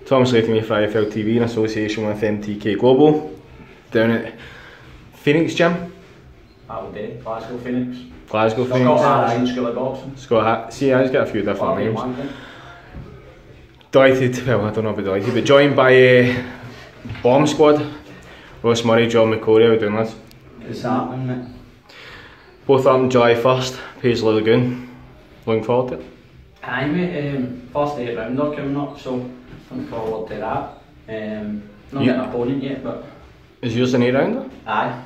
Thomas Latham for IFL TV in association with MTK Global, down at Phoenix Gym. That'll do, Glasgow Phoenix. Glasgow Phoenix. Scott Harrison School of Boxing. Scott see, he's got a few different names. Delighted, well I don't know about delighted, but joined by Bomb Squad, Ross Murray, John McCORY. How are we doing, lads? What's happening, mate? Both up on July 1st, Paisley Lagoon. Looking forward to it? Aye mate, first 8 rounder coming up, so looking forward to that. Not getting an opponent yet, but... Is yours an 8 rounder? Aye.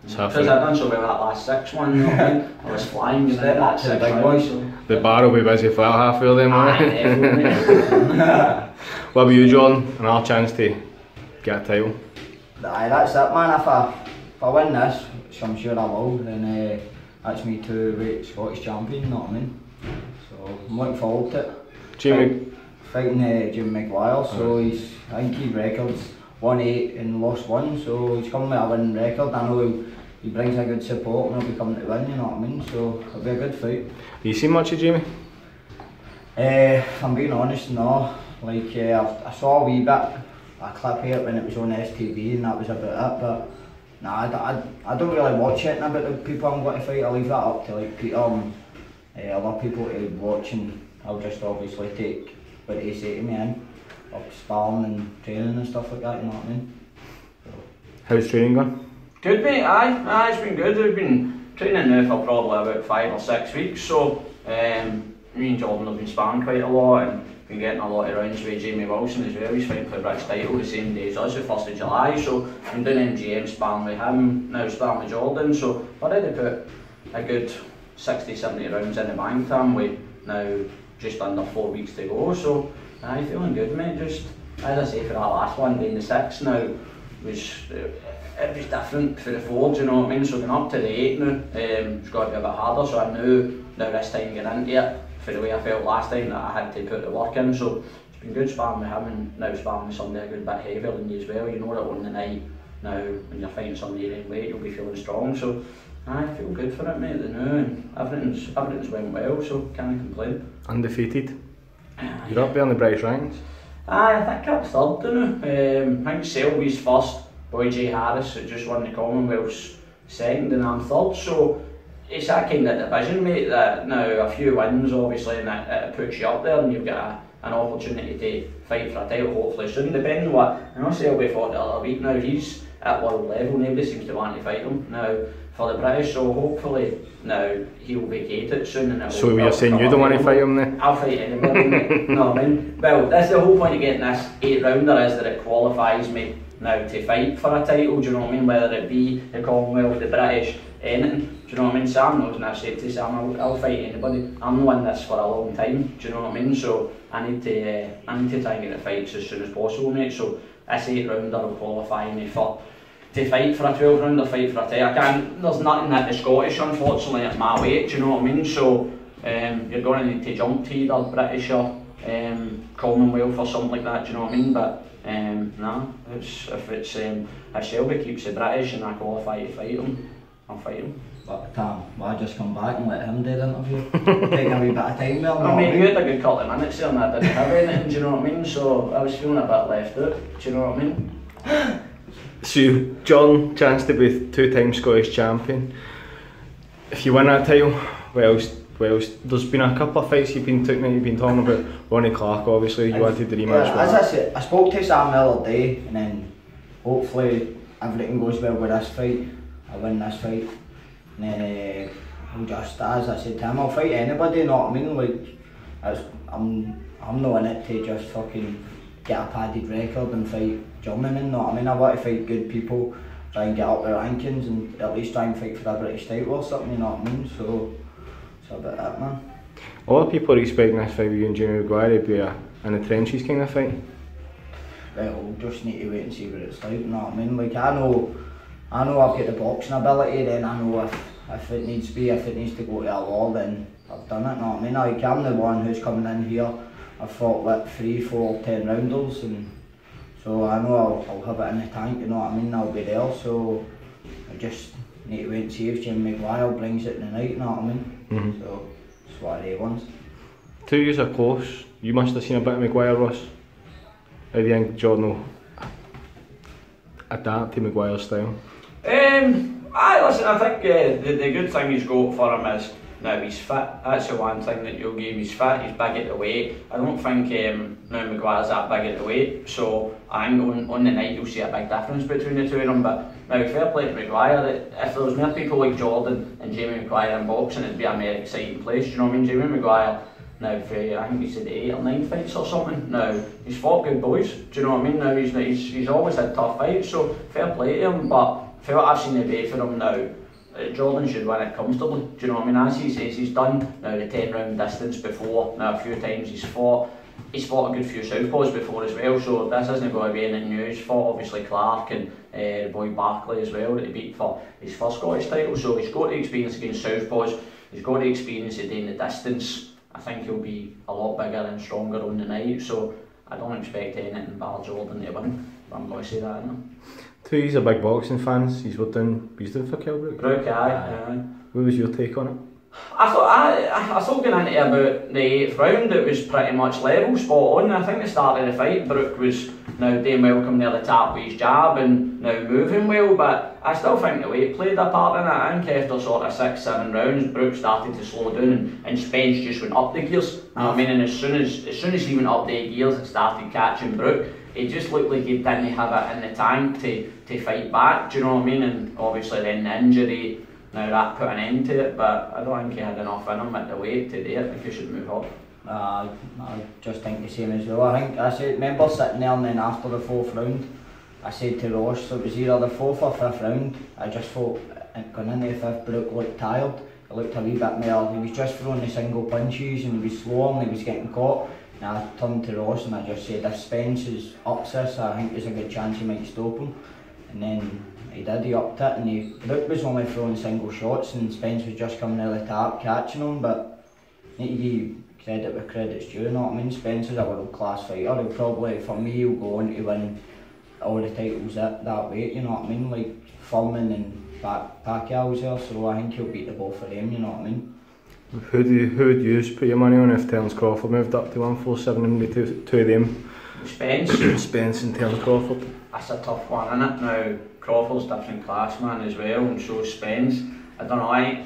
Because I've done so well that last 6 one, you know what I mean? I was flying in that 6 round, so... The bar will be busy for that half of them, Aye, definitely. What about you, John? Another chance to get a title? Aye, that's it, man. If I win this, which I'm sure I will, then that's me 2-weight Scottish champion, you know what I mean? So I'm looking forward to it. Jimmy? Fighting Jim McGuire, so I think his record's 1-8 and lost 1, so he's coming with a winning record. I know he brings a good support and he'll be coming to win, you know what I mean? So it'll be a good fight. Have you seen much of Jamie? If I'm being honest, no. Like I saw a wee bit, a clip here when it was on STV and that was about it, but nah, I don't really watch it about the people I'm going to fight. I leave that up to like Peter and other people to watch, and I'll just obviously take what they say to me in, of sparring and training and stuff like that, you know what I mean? So. How's training going? Good mate, aye, it's been good. We've been training now for probably about 5 or 6 weeks, so me and Jordan have been sparring quite a lot and been getting a lot of rounds with Jamie Wilson as well. He's fighting for the British title the same day as us, the 1st of July, so I'm doing MGM sparring with him, now sparring with Jordan, so I've already put a good 60-70 rounds in the bank time with now just under 4 weeks to go, so aye, feeling good mate. Just as I say, for that last one being the 6 now, it was different for the 4, do you know what I mean? So going up to the 8 now, it's got to be a bit harder, so I knew now this time getting into it, for the way I felt last time, that I had to put the work in, so it's been good sparring with him and now sparring with somebody a good bit heavier than you as well. You know that on the night now when you're fighting somebody your own weight you'll be feeling strong, so I feel good for it mate, the new, and everything's went well, so can't complain. Undefeated? You're up there in the British ranks? I think I'm 3rd now. I think Selby's 1st, Boy J Harris who just won the Commonwealth's 2nd, and I'm 3rd, so it's that kind of division mate that now a few wins obviously and it puts you up there and you've got an opportunity to fight for a title hopefully soon, depending on what, I know Selby fought the other week now, he's at world level, nobody seems to want to fight him now for the British, so hopefully now he'll vacate it soon. And so you're saying you don't want to fight him then? I'll fight anybody mate, no I mean, well that's the whole point of getting this 8 rounder is that it qualifies me now to fight for a title, do you know what I mean, whether it be the Commonwealth, the British, anything, do you know what I mean? Sam knows and I've said to Sam, I'll fight anybody, I'm doing this for a long time, do you know what I mean, so I need to try and get the fights as soon as possible mate, so this 8 rounder will qualify me to fight for a 12 rounder, fight for a title. There's nothing at the Scottish unfortunately at my weight, do you know what I mean, so you're going to need to jump to either British or Commonwealth or something like that, do you know what I mean, but no, if Selby keeps the British and I qualify to fight him, I'll fight him. But why just come back and let him do the interview? Take a wee bit of time there. I mean, you had a good couple of minutes there and I didn't have anything, do you know what I mean, so I was feeling a bit left out, do you know what I mean? So John, chance to be 2-time Scottish champion. If you win that title, well, there's been a couple of fights you've been talking about. Ronnie Clark, obviously, you wanted the rematch. Yeah, as I said, I spoke to Sam the other day, and then hopefully everything goes well with this fight. I win this fight, and then I'll just, as I said to him, I'll fight anybody. You know what I mean? Like, I'm not in it to just fucking get a padded record and fight journeymen. You know what I mean? I want to fight good people, try and get up the rankings, and at least try and fight for a British title or something. You know what I mean? So. About that, man. A lot of people are expecting this fight with you and Jamie McGuire to be in the trenches kind of fight. Well, we'll just need to wait and see what it's like, you know what I mean? Like, I know I've got the boxing ability, then I know if it needs to go to a law, then I've done it, you know what I mean? Like, I'm the one who's coming in here, I've fought with 3, 4, 10 rounders, and so I know I'll have it in the tank, you know what I mean? I'll be there, so I just need to wait and see if Jamie McGuire brings it in the night, you know what I mean? So, that's what he wants. 2 years are close. You must have seen a bit of McGuire, Ross. How do you think Jordan will adapt to Maguire's style? Listen, I think the good thing he's got for him is now he's fit. That's the one thing that you'll give him. He's fit, he's big at the weight. I don't think now Maguire's that big at the weight, so I think on the night you'll see a big difference between the two of them. But now, fair play to Maguire. If there was more people like Jordan and Jamie Maguire in boxing, it'd be a more exciting place. Do you know what I mean? Jamie Maguire, now for I think he's had 8 or 9 fights or something. Now he's fought good boys. Do you know what I mean? Now he's always had tough fights, so fair play to him. But for what I've seen today for him now, Jordan should win it comfortably. Do you know what I mean? As he says, he's done now the 10-round distance before. Now a few times he's fought a good few southpaws before as well. So this isn't going to be any news. He's fought obviously Clark and the boy Barkley as well that he beat for his first Scottish title. So he's got the experience against southpaws. He's got the experience of doing the distance. I think he'll be a lot bigger and stronger on the night. So I don't expect anything bar Jordan to win. I'm going to say that now. He's a big boxing fan. He's doing for KELL BROOK. Brook, aye. What was your take on it? I thought going into about the 8th round it was pretty much level, spot on. I think the start of the fight, Brook was now doing well coming near the top with his jab and now moving well, but I still think the weight played a part in it. I think after sort of 6-7 rounds, Brook started to slow down and Spence just went up the gears. You know what I mean? And as soon as he went up the gears and started catching Brook, it just looked like he didn't have it in the tank to fight back. Do you know what I mean? And obviously then the injury. Now that put an end to it, but I don't think he had enough in him at the weight to do it. I think he should move up. I just think the same as well. I remember sitting there and then after the 4th round, I said to Ross, it was either the 4th or 5th round, I just thought going into the 5th, Brook looked tired. He looked a wee bit more, he was just throwing the single punches and he was slow and he was getting caught. And I turned to Ross and I just said, if Spence is ups this, I think there's a good chance he might stop him. And then he did, he upped it, and Brook was only throwing single shots and Spence was just coming near the top catching him, but I need to give credit where credit's due, you know what I mean? Spence is a world class fighter. He'll probably, for me, he'll go on to win all the titles at that weight, you know what I mean? Like Furman and Pacquiao's there, so I think he'll beat the both of them, you know what I mean? Who would you put your money on if Terence Crawford moved up to 147 and the two of them? Spence and Terence Crawford. That's a tough one, isn't it? Now Crawford's different class man as well, and so Spence. I don't know. I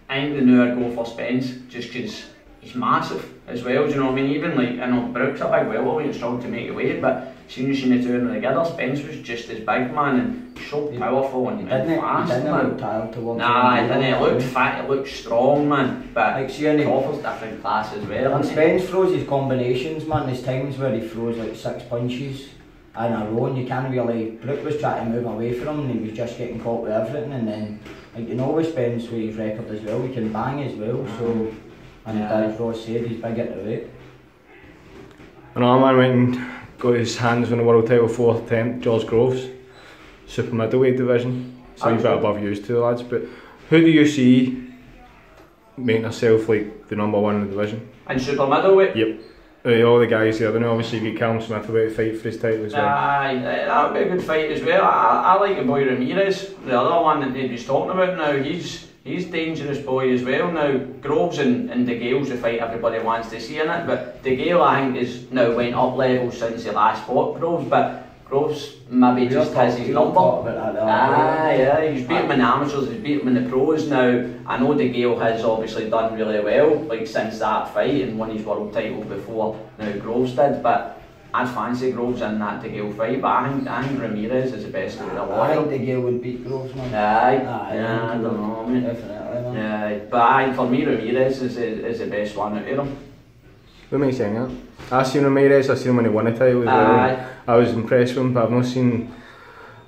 think the new I'd go for Spence just because he's massive as well. Do you know what I mean? Even like I know Brook's a big welterweight and strong to make the weight, but seeing the two of them together, Spence was just as big, man, and so powerful and fast. He didn't look tired to watch. Nah, he didn't. He looked fat. He looked strong, man. But like, Crawford's different class as well. And Spence throws his combinations, man. There's times where he throws like 6 punches in a row and you can't really. Brook was trying to move away from him and he was just getting caught with everything, and then like you know with Spence with his record as well, he can bang as well, so and as Ross said, he's big at the weight. Another man went and got his hands on the world title 4th attempt, George Groves, super middleweight division, so he's a bit above you two lads, but who do you see making herself like the #1 in the division? And super middleweight? Yep. All the guys there, then obviously you get Callum Smith about to fight for his title as well. Aye, that would be a good fight as well. I like the boy Ramirez, the other one that David's talking about now. He's dangerous boy as well. Now Groves and DeGale's the fight everybody wants to see in it, but DeGale I think is now went up levels since he last fought Groves, but Groves maybe just has his number. Yeah, he's beat him in amateurs, he's beat him in the pros now. I know DeGale has obviously done really well, like since that fight and won his world title before now Groves did, but I'd fancy Groves in that DeGale fight, but I think Ramirez is the best of the lot. I think DeGale would beat Groves, man. I don't know, mate. Definitely, man. Yeah, but for me Ramirez is the best one out of them. What makes you saying that? I've seen Ramirez, I've seen him when he won a title as well. I was impressed with him, but I've not seen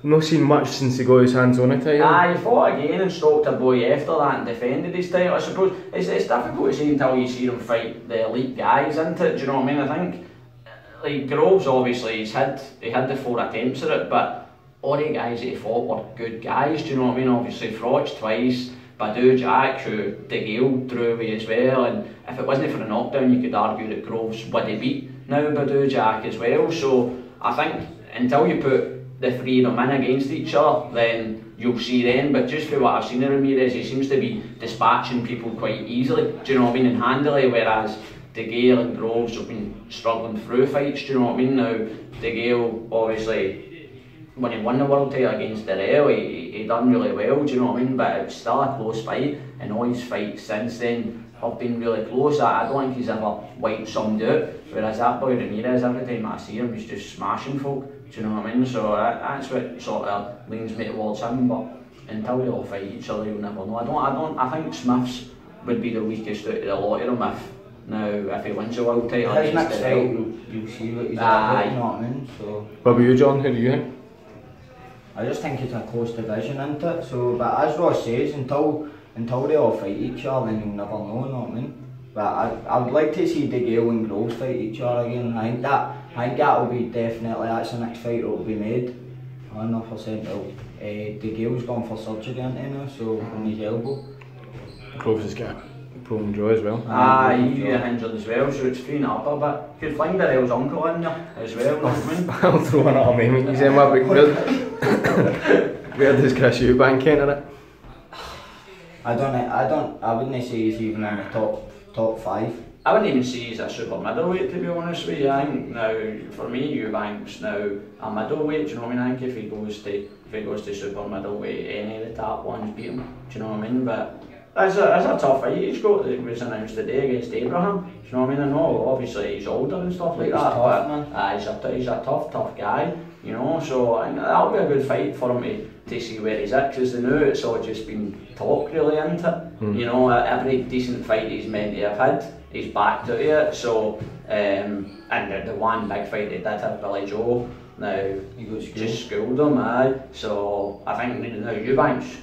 much since he got his hands on a title. He fought again and stalked a boy after that and defended his title. I suppose it's difficult to say until you see him fight the elite guys, isn't it? Do you know what I mean? I think like Groves obviously he had the 4 attempts at it, but all the guys that he fought were good guys. Do you know what I mean? Obviously Froch twice, Badu Jack, who DeGale drew away as well, and if it wasn't for a knockdown you could argue that Groves would have beat now Badu Jack as well. So I think until you put the 3 of them in against each other, then you'll see then. But just for what I've seen of Ramirez, he seems to be dispatching people quite easily, do you know what I mean, and handily, whereas De Gale and Groves have been struggling through fights, do you know what I mean? Now, De Gale, obviously, when he won the world title against Darrell, he done really well, do you know what I mean? But it was still a close fight, and all his fights since then have been really close. I don't think he's ever wiped somebody out, whereas that boy Ramirez, every time I see him, he's just smashing folk, do you know what I mean? So that's what sort of leans me towards him, but until they all fight each other, you'll never know. I think Smith's would be the weakest out of the lot of them if he wins the world title. His next fight, you'll see what he's about, you know what I mean? So. What about you, John? Who do you think? I just think it's a close division, isn't it? So, but as Ross says, until they all fight each other, then you'll never know, you know what I mean? But I would like to see De Gale and Groves fight each other again. I think that will be definitely, that's the next fight that will be made. 100%. De Gale's gone for surgery, isn't he now? So on his elbow. Groves has got a broken jaw as well. He got injured as well, so it's freeing up a bit. You could find Darrell's uncle in there as well, know what I mean? I'll throw another name in. He's in my big where does Chris Eubank enter it? I wouldn't say he's even in the top 5. I wouldn't even say he's a super middleweight, to be honest with you. I think now, for me, Eubank's now a middleweight, do you know what I mean? I think if he goes to super middleweight, any of the top ones beat him, do you know what I mean? But that's a tough fight he's got that was announced today against Abraham, do you know what I mean? I know, obviously, he's older and stuff like that, but he's a tough guy, you know, so that'll be a good fight for him to see where he's at, because they know it's all just been talk really, isn't it? You know, every decent fight he's meant to have had, he's backed out of it, so, and the one big fight they did have, Billy Joe, now, he just schooled him, so I think now Eubank's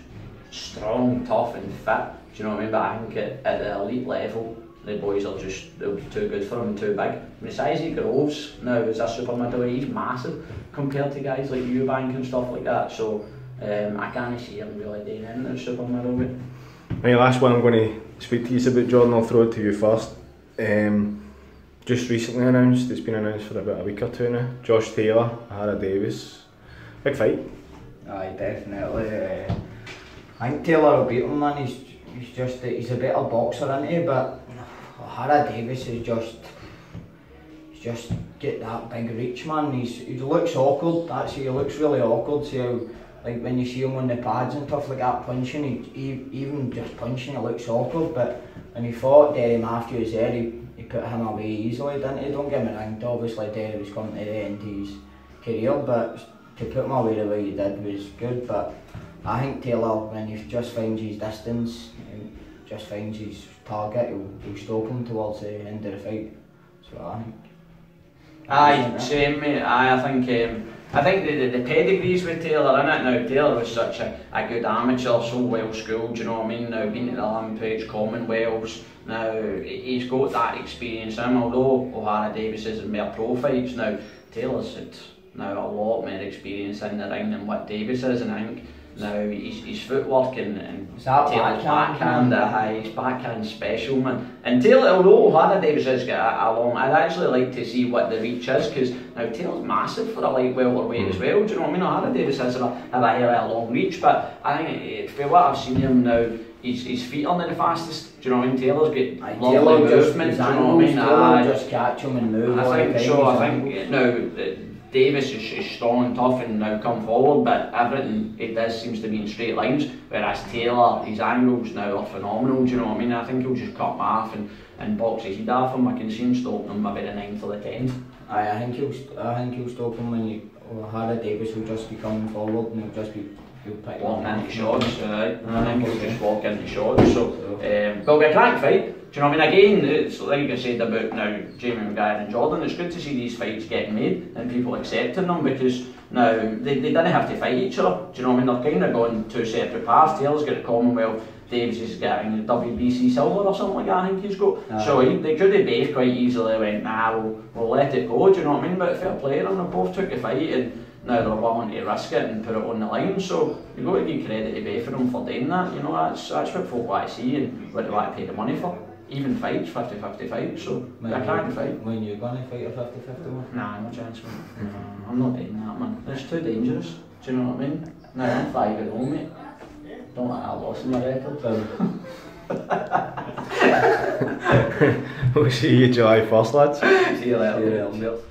strong, tough and fit, do you know what I mean? But I think at the elite level, the boys they'll be too good for him and too big. I mean, the size of Groves now is a super middleweight, he's massive compared to guys like Eubank and stuff like that, so I can't see him really doing anything at super middleweight. Right, last one I'm going to speak to you about, Jordan. I'll throw it to you first. Just recently announced, it's been announced for about a week or two now, Josh Taylor, Hara Davis. Big fight. Aye, definitely. I think Taylor will beat him, man. He's a better boxer, isn't he? But Hara Davis is just get that big reach, man. He looks awkward. Actually, he looks really awkward. See how, like when you see him on the pads and stuff like that, punching, even just punching, it looks awkward. But when he fought Derry Matthews there, he put him away easily, didn't he? Don't get me wrong, obviously Derry was coming to the end of his career, but to put him away the way he did was good. But I think Taylor, when he just finds his distance, just finds his target, he'll stop him towards the end of the fight. So I think. Aye, same mate. I think the pedigrees with Taylor in it now. Taylor was such a good amateur, so well schooled, you know what I mean? Now been to the Olympics, Commonwealths. Now he's got that experience in him. Although O'Hara Davis is in more pro fights now, Taylor's had now a lot more experience in the ring than what Davis is, and I think now his footwork and Taylor's backhand, his backhand's special, man. And Taylor, although O'Hara Davis has got a long, I'd actually like to see what the reach is, because now Taylor's massive for a light welterweight as well, do you know what I mean? O'Hara Davis has a long reach, but I think for what I've seen him now, his feet aren't the fastest, do you know what I mean? Taylor's got lovely movement, do you know what I mean? Taylor just catch him and move. I think now Davis is strong and tough and now come forward, but everything he does seems to be in straight lines, whereas Taylor, his angles now are phenomenal, do you know what I mean? I think he'll just cut him off and box his head off him. I can see him stopping him maybe the 9th or the 10th. I think he'll stop him when O'Hara Davis will just be coming forward and he'll pick walking into shots, right? I think he'll just walk into shots, so it'll be a crack fight. Do you know what I mean? Again, it's like I said about now Jamie Maguire and Jordan, it's good to see these fights getting made and people accepting them, because now they didn't have to fight each other. Do you know what I mean? They're kind of going two separate paths. Taylor's got the Commonwealth, Davis is getting the WBC silver or something like that, I think he's got. So they could have both quite easily went, nah, we'll let it go, do you know what I mean? But fair play to them, they both took the fight and now they're willing to risk it and put it on the line, so you've got to give credit to both of them for doing that, you know, that's what folk want to see and what they want to pay the money for. Even fights, 50-50 fights, so I can't fight. When you're going to fight a 50-50 one? Nah, no chance, man. I'm not doing that, man. It's too dangerous, do you know what I mean? Now I'm 5-0, mate. Don't let that loss in my record. We'll see you July 1st, lads. See you later.